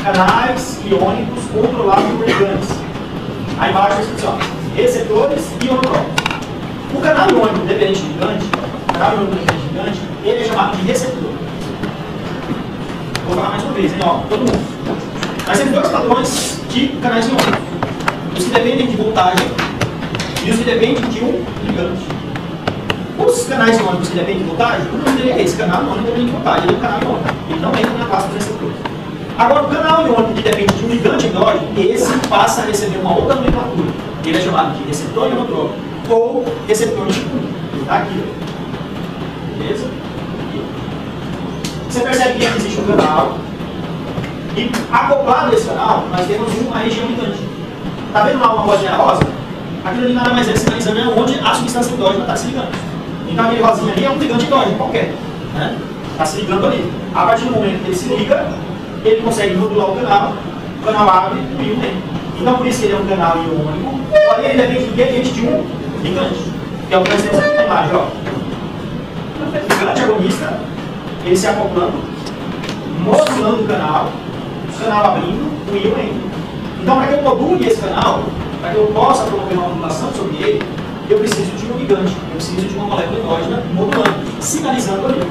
canais iônicos controlados por ligantes. Aí embaixo é assim, ó, receptores ionotrópicos. O canal iônico dependente de ligante, ele é chamado de receptor. Vou falar mais uma vez, hein, ó, todo mundo. Nós temos dois padrões de canais iônicos. Os que dependem de voltagem e os que dependem de um ligante. Os canais iônicos que dependem de voltagem, o nome dele é esse, canal iônico depende de voltagem, ele é um canal iônico. Ele não entra na classe dos receptores. Agora, o canal iônico que depende de um ligante endógeno, esse passa a receber uma outra nomenclatura. Ele é chamado de receptor ionotrópico ou receptor tipo 1. Está aqui. Beleza? Você percebe que existe um canal e acoplado a esse canal, nós temos uma região ligante. Está vendo lá uma rodinha rosa? Aquilo ali nada mais é sinalizando onde a substância endógena está se ligando. Então aquele rosinho ali é um ligante endógeno qualquer. Né? Está se ligando ali. A partir do momento que ele se liga, ele consegue modular o canal abre e o íon entra. Então por isso que ele é um canal iônico, porém ele depende do que? De um ligante. Que é o que nós temos aqui na imagem. Ó. Ligante agonista, ele se acoplando, modulando o canal abrindo, o íon entra. Então para que eu module esse canal, para que eu possa promover uma modulação sobre ele, eu preciso de um ligante, eu preciso de uma molécula endógena modulando, sinalizando ali.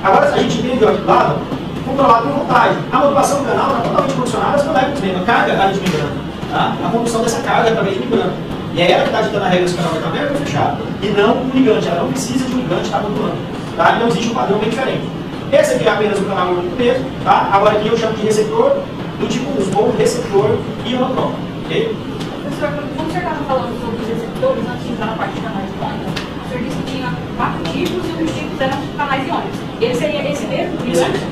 Agora, a gente entende aqui do lado, controlado por voltagem. A modulação do canal está totalmente condicionada às moléculas mesmo, a carga ali de membrana. Tá? A condução dessa carga através de membrana. E é ela que está ditando a regra se o canal vai estar aberto ou fechado. E não um ligante, ela não precisa de um ligante estar modulando. Tá? Então existe um padrão bem diferente. Esse aqui é apenas o canal iônico mesmo, tá? Agora aqui eu chamo de receptor do tipo 1, ou receptor ionotrópico. Ok?
Professor, quando o senhor estava falando sobre os receptores, antes de entrar na parte de canais iônicos, o senhor disse que tinha 4 tipos e um dos tipos eram canais iônicos. Ele seria esse mesmo?
Esse mesmo.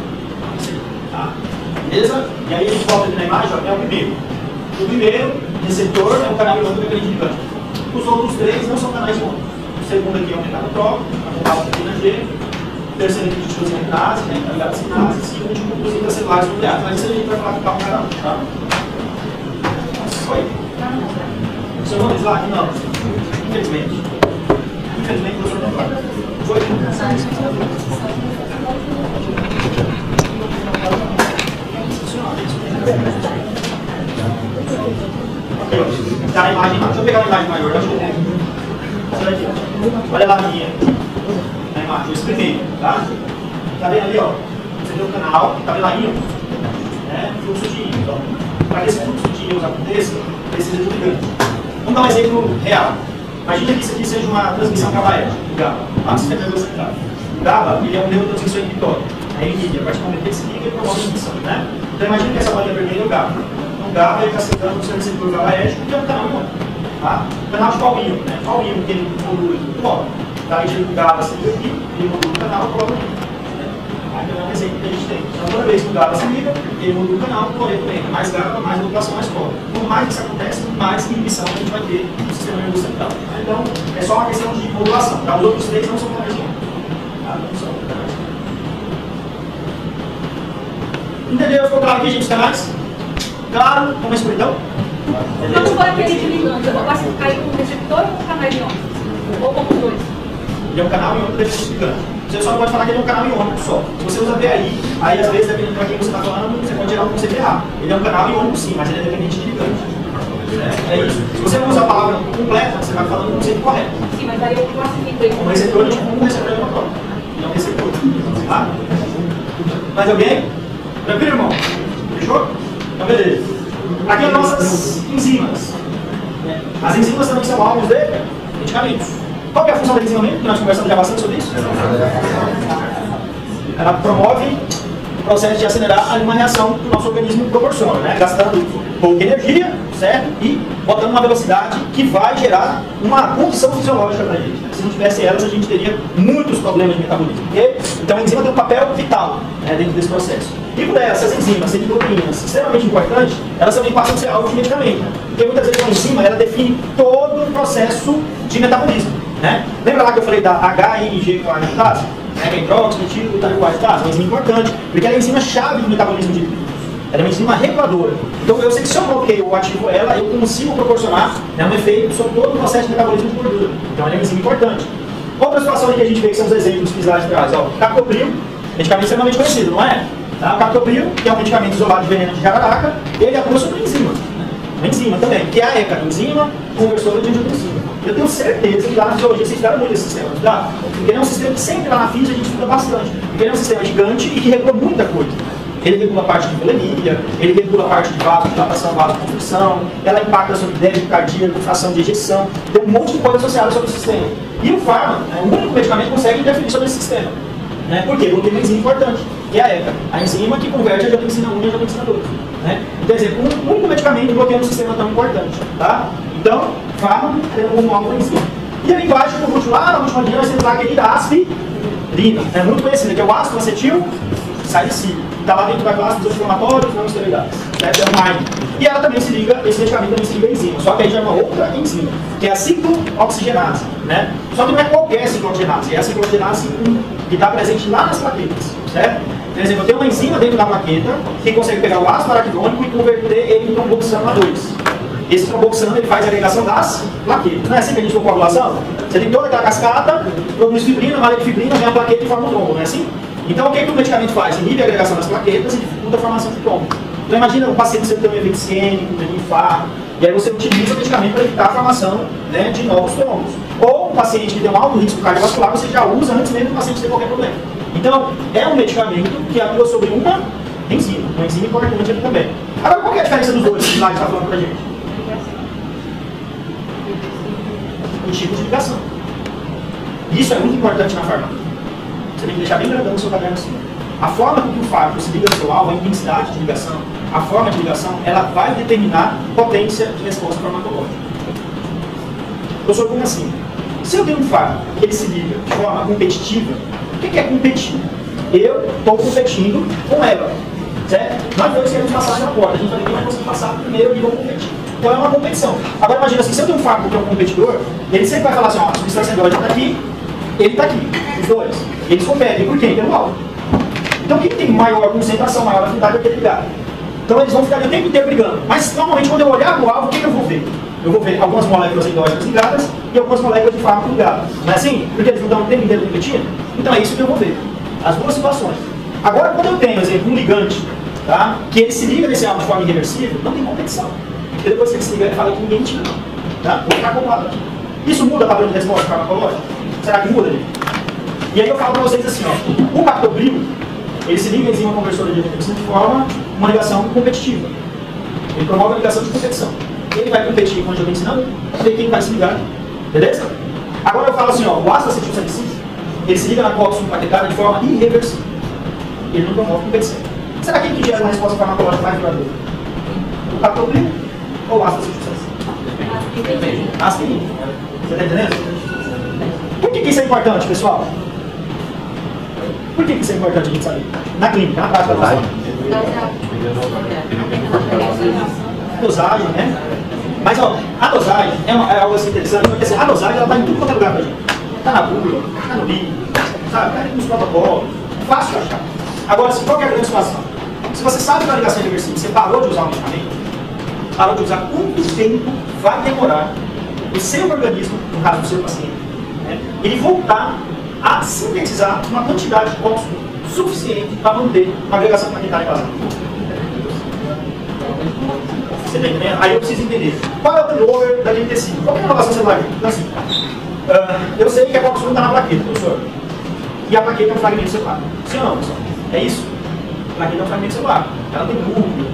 Tá? Beleza? E aí a gente volta aqui na imagem, ó, é o primeiro. O primeiro receptor é um canal iônico dependente de ligante. Os outros 3 não são canais iônicos. O segundo aqui é um mecanotrópico, apontado aqui na G. O terceiro aqui de sinase, né? Tá ligado a sinase. E o último, os intracelulares nucleares. Mas isso a gente vai falar com calma cada um, tá? Oi? O seu nome lá? Não. Infelizmente. Infelizmente, o professor não vai. Foi? Tá na imagem, deixa eu pegar uma imagem maior, acho que eu tenho. Olha lá a minha. Na imagem, esse primeiro, tá? Tá vendo ali, ó? Você vê o canal, tá vendo aí, ó? Né? Fluxo de íons. Então, para que esse fluxo de íons aconteça, precisa de um ligante. Vamos dar um exemplo real. Imagina que isso aqui seja uma transmissão GABAérgica, o GABA. Lá você vai central. O GABA, ele é um neurotransmissor inibitório. É inibido. A partir do momento que ele se liga, ele promove a inibição, né? Então imagina que essa bolinha vermelha é o GABA. O GABA está sentando no seu receptor GABAérgico, que é um canal iônico. Tá? O canal de qual íon? Né? Qual íon que ele modula aqui? O cloro. Tá? A medida que o GABA se liga aqui, ele modula o canal, o cloro entra. Aqui é um exemplo que a gente tem. Então, toda vez que o GABA se liga, ele modula o canal, o cloreto entra. Mais GABA, mais modulação, mais cloro. Quanto mais isso acontece, mais inibição a gente vai ter no sistema nervoso central. Então, é só uma questão de modulação. Tá? Os outros 3 não são canais iônicos. Tá? Não são canais. Entendeu? Ficou claro aqui, gente, os canais? Claro, como escuridão?
Então, se for aquele de ligante, eu vou classificar ele como receptor ou como canal iônico? Ou como os dois?
Ele é um canal iônico dependente de ligante. Você só não pode falar que ele é um canal iônico só. Se você usa VAI, aí às vezes, dependendo para quem você está falando, você pode gerar um conceito errado. Ele é um canal iônico sim, mas ele é dependente de ligante. É isso. Se você não usa a palavra completa, você vai falando o conceito correto.
Sim, mas aí eu classifico ele
como receptor, tipo um receptor ionotrópico. Ele é um receptor. Tá? Mais alguém? Tranquilo, irmão? Fechou? Então, beleza. Aqui as nossas enzimas. As enzimas também são alvos de medicamentos. Qual que é a função da enzima mesmo? Que nós conversamos já bastante sobre isso? ela promove o processo de acelerar uma reação que o nosso organismo proporciona, né? Gastando pouca energia, certo? E botando uma velocidade que vai gerar uma condição fisiológica para a gente. Se não tivesse elas, a gente teria muitos problemas de metabolismo. Okay? Então a enzima tem um papel vital, né, dentro desse processo. E por essas enzimas, sendo proteínas extremamente importantes, elas também passam a ser alvo de medicamento. Porque muitas vezes uma enzima ela define todo o processo de metabolismo. Né? Lembra lá que eu falei da HIG-coagulase? Hidróxido, metil, glutacoase, uma enzima importante, porque ela é a enzima chave do metabolismo de lípidos. Ela é uma enzima reguladora. Então eu sei que se eu bloqueio ou ativo ela, eu consigo proporcionar, né, um efeito sobre todo o processo de metabolismo de gordura. Então ela é uma enzima importante. Outra situação que a gente vê que são os exemplos que slide traz, ó, captopril, medicamento extremamente conhecido, não é? Tá? O captopril, que é um medicamento isolado de veneno de jararaca, ele atua sobre a enzima. Uma enzima também, que é a ECA, enzima conversora de angiotensina. Eu tenho certeza que lá na fisiologia vocês estudaram muito esse sistema, tá? Porque ele é um sistema que sempre lá na física a gente estuda bastante. Porque ele é um sistema gigante e que regula muita coisa. Ele regula a parte de bulimia, ele regula a parte de vasodilatação, vasoconstrição, ela impacta sobre débito cardíaco, fração de ejeção, tem um monte de coisa associada sobre o sistema. E o fármaco, né, o único medicamento que consegue interferir sobre esse sistema. Né? Por quê? Porque tem uma enzima importante, que é a ECA, a enzima que converte a angiotensina 1 em angiotensina 2. Né? Então, exemplo, um único medicamento bloqueando um sistema tão importante. Tá? Então, fármaco como algo enzima. E aí embaixo, por último, lá na última linha, nós temos lá aquele aspirina. É muito conhecido, que é o ácido acetil salicílico. Está lá dentro da classe dos anti-inflamatórios não esteroidários. É um MAID. E ela também se liga, esse medicamento também se liga à enzima. Só que aí já é uma outra enzima, que é a ciclooxigenase. Né? Só que não é qualquer ciclooxigenase, é a ciclooxigenase 1, que está presente lá nas plaquetas. Certo? Por exemplo, eu tenho uma enzima dentro da plaqueta que consegue pegar o ácido araquidônico e converter ele em tromboxano A2. Esse tromboxano ele faz a agregação das plaquetas. Não é assim que a gente for coagulação? Você tem toda aquela cascata, produz fibrina, malha de fibrina, vem a plaqueta e forma um trombo, não é assim? Então o que o medicamento faz? Inibe a agregação das plaquetas e dificulta a formação de trombo. Então imagina um paciente que tem um evento isquêmico, um infarto, e aí você utiliza o medicamento para evitar a formação, né, de novos trombos. Ou um paciente que tem um alto risco cardiovascular, você já usa antes mesmo do paciente ter qualquer problema. Então é um medicamento que atua sobre uma enzima importante aqui também. Agora qual que é a diferença dos dois que o slide está falando para a gente? O tipo de ligação. Isso é muito importante na farmácia. Você tem que deixar bem grandão no seu caderno assim. A forma com que o fármaco se liga ao seu alvo, a intensidade de ligação, a forma de ligação, ela vai determinar potência de resposta farmacológica. Professor, como assim? Se eu tenho um fármaco que ele se liga de forma competitiva, o que é competir? Eu estou competindo com ela. Certo? Nós dois queremos passar na porta, a gente vai ter que conseguir passar primeiro e vamos competir. Então é uma competição. Agora imagina assim, se eu tenho um fármaco que é um competidor, ele sempre vai falar assim, ó, a substância endógena está aqui, ele está aqui, os dois. Eles competem, por quê? Pelo alvo. Então quem tem maior concentração, maior afinidade vai ter ligado. Então eles vão ficar o tempo inteiro brigando. Mas normalmente quando eu olhar para o alvo, o que eu vou ver? Eu vou ver algumas moléculas endógenas ligadas e algumas moléculas de fármaco ligadas. Não é assim? Porque eles vão dar um tempo inteiro competindo? Então é isso que eu vou ver. As duas situações. Agora quando eu tenho, por exemplo, um ligante, tá, que ele se liga nesse alvo de forma irreversível, não tem competição. Porque depois que ele se liga, ele fala que ninguém tira. Tá? Vou ficar acoplado aqui. Isso muda o padrão de resposta farmacológica? Será que muda, gente? E aí eu falo para vocês assim, ó, o captopril, ele se liga à enzima conversora de angiotensina de forma uma ligação competitiva. Ele promove uma ligação de competição. Ele vai competir com a angiotensina 1, ver quem vai se ligar. Beleza? Agora eu falo assim, ó, o ácido acetil salicílico, ele se liga na coxa subplaquetária de forma irreversível. Ele não promove competição. Será que gera uma resposta farmacológica mais duradoura? O captopril ou o ácido acetil salicílico? Aspirina. Você está entendendo? Por que isso é importante, pessoal? Por que isso é importante a gente saber? Na clínica, na prática da nossa. Dosagem, né? Mas ó, a dosagem é algo assim interessante, porque assim, a dosagem ela está em tudo quanto é lugar pra gente. Está na bula, está no livro, sabe? Está nos protocolos. Fácil de achar. Agora, assim, qual que é a grande situação? Se você sabe que a ligação é reversível, você parou de usar o medicamento, parou de usar, quanto tempo vai demorar o seu organismo, no caso do seu paciente, né, ele voltar a sintetizar uma quantidade de óxido suficiente para manter uma agregação plaquetária basal? Você está entendendo? Aí eu preciso entender qual é o turnover daquele tecido. Qual é a inovação celular? Então, assim, eu sei que a óxido está na plaqueta, professor. E a plaqueta é um fragmento celular. Sim ou não, pessoal? É isso? A plaqueta é um fragmento celular. Ela não tem núcleo,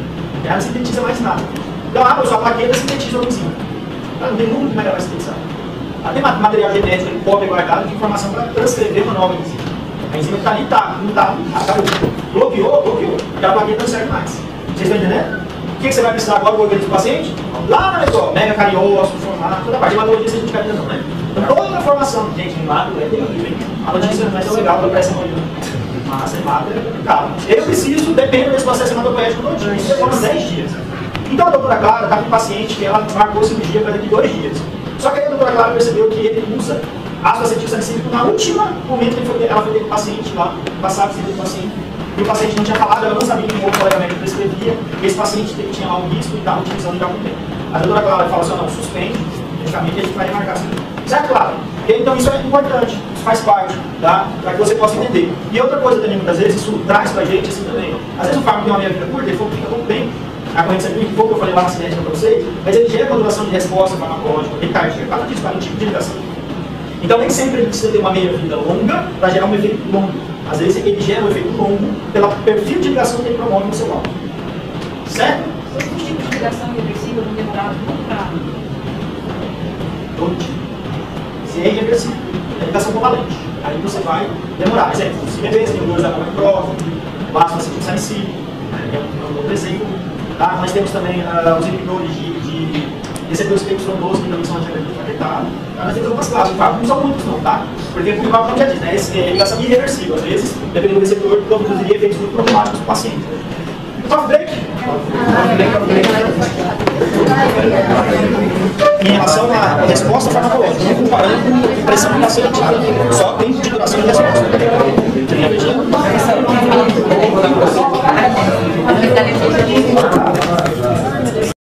ela não sintetiza mais nada. Então, a plaqueta sintetiza uma enzima. Ela não tem núcleo, como ela vai sintetizar? Ela tem material genético, cópia guardada de informação para transcrever uma nova enzima. A enzima que está ali não tá, caiu. Bloqueou, e a plaqueta não serve mais. Vocês estão entendendo? O que você vai precisar agora do organismo do paciente? Lá na metodologia, mega cariócido, formato, toda a parte de hematologia você não fica ainda não, né? Então toda a informação, gente, em macro é terrível, hein? A notícia não é tão legal para pressão olhando. Mas em macro é complicado. Eu preciso, depende desse processo hematopoético todinho, isso demora uns 10 dias. Então a doutora Clara está com um paciente que ela marcou cirurgia para daqui 2 dias. Só que aí a doutora Clara percebeu que ele usa ácido acetil salicílico na última momento que ela foi ter com o paciente lá, passar a visita do paciente. E o paciente não tinha falado, ela não sabia que o outro colega médico prescrevia, e esse paciente tinha lá um risco e estava utilizando já há algum tempo. A doutora Clara fala assim, não, suspende, medicamente a gente vai remarcar assim. Certo, Clara? Então isso é importante, isso faz parte, tá? Para que você possa entender. E outra coisa também, muitas vezes, isso traz pra gente assim também. Às vezes o fármaco tem uma meia vida curta, ele fica muito bem. A corrente sanguínea, que foi o que eu falei lá na cinética para vocês, mas ele gera uma duração de resposta farmacológica, taquicárdia, por causa disso, para um tipo de ligação. Então nem sempre ele precisa ter uma meia vida longa para gerar um efeito longo. Às vezes ele gera um efeito longo pelo perfil de ligação que ele promove no seu álbum. Certo?
Todos os tipos de ligação irreversível não demoraram muito para...
Todo tipo. Se é irreversível, é ligação covalente. Aí você vai demorar. Por exemplo, se bebê, tem dores da coma próxima, basta acetil salicílico, é um outro exemplo. Tá? Nós temos também os inibidores de receptores peroxidose, que também são antiagregativos afetados. Tá? Nós temos algumas classes, não são muitos não, tá? Porque o papo já diz, né? É ligação irreversível. Às vezes, dependendo do receptor, produziria efeitos muito problemáticos no paciente. Coffee break? Em relação à resposta farmacológica, estou comparando com pressão do paciente. Só tempo de duração de resposta. Você